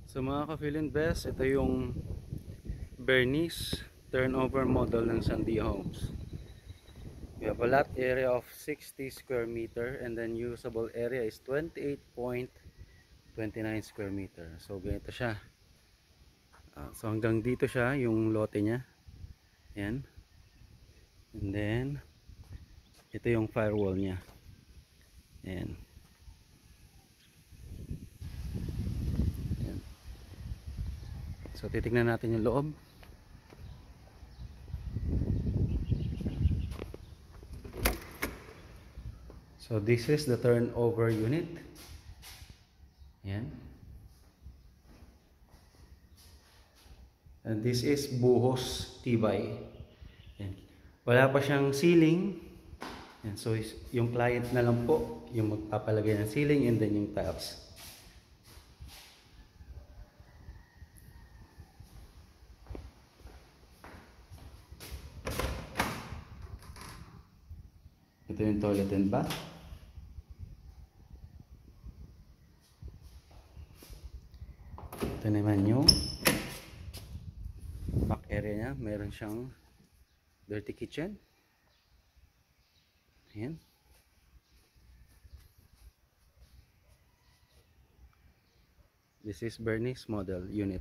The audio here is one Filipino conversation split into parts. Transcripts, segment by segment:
So mga ka-Phil Best, ito yung Bernice turnover model ng Sandia Homes. We have a lot area of 60 square meter and then usable area is 28.29 square meter. So ganito siya. So hanggang dito siya yung lote niya. Yan. And then ito yung firewall niya. Yan. Yan. So titingnan natin yung loob. So this is the turnover unit. Yan. And this is buhos tibay. Yan. Wala pa siyang ceiling. Yan. So yung client na lang po yung magpapalagay ng ceiling and then yung tiles. Ito yung toilet and bath. Ito naman yung back area niya. Meron siyang dirty kitchen. Ayan. This is Bernice model unit.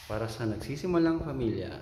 Para sa nagsisimulang pamilya.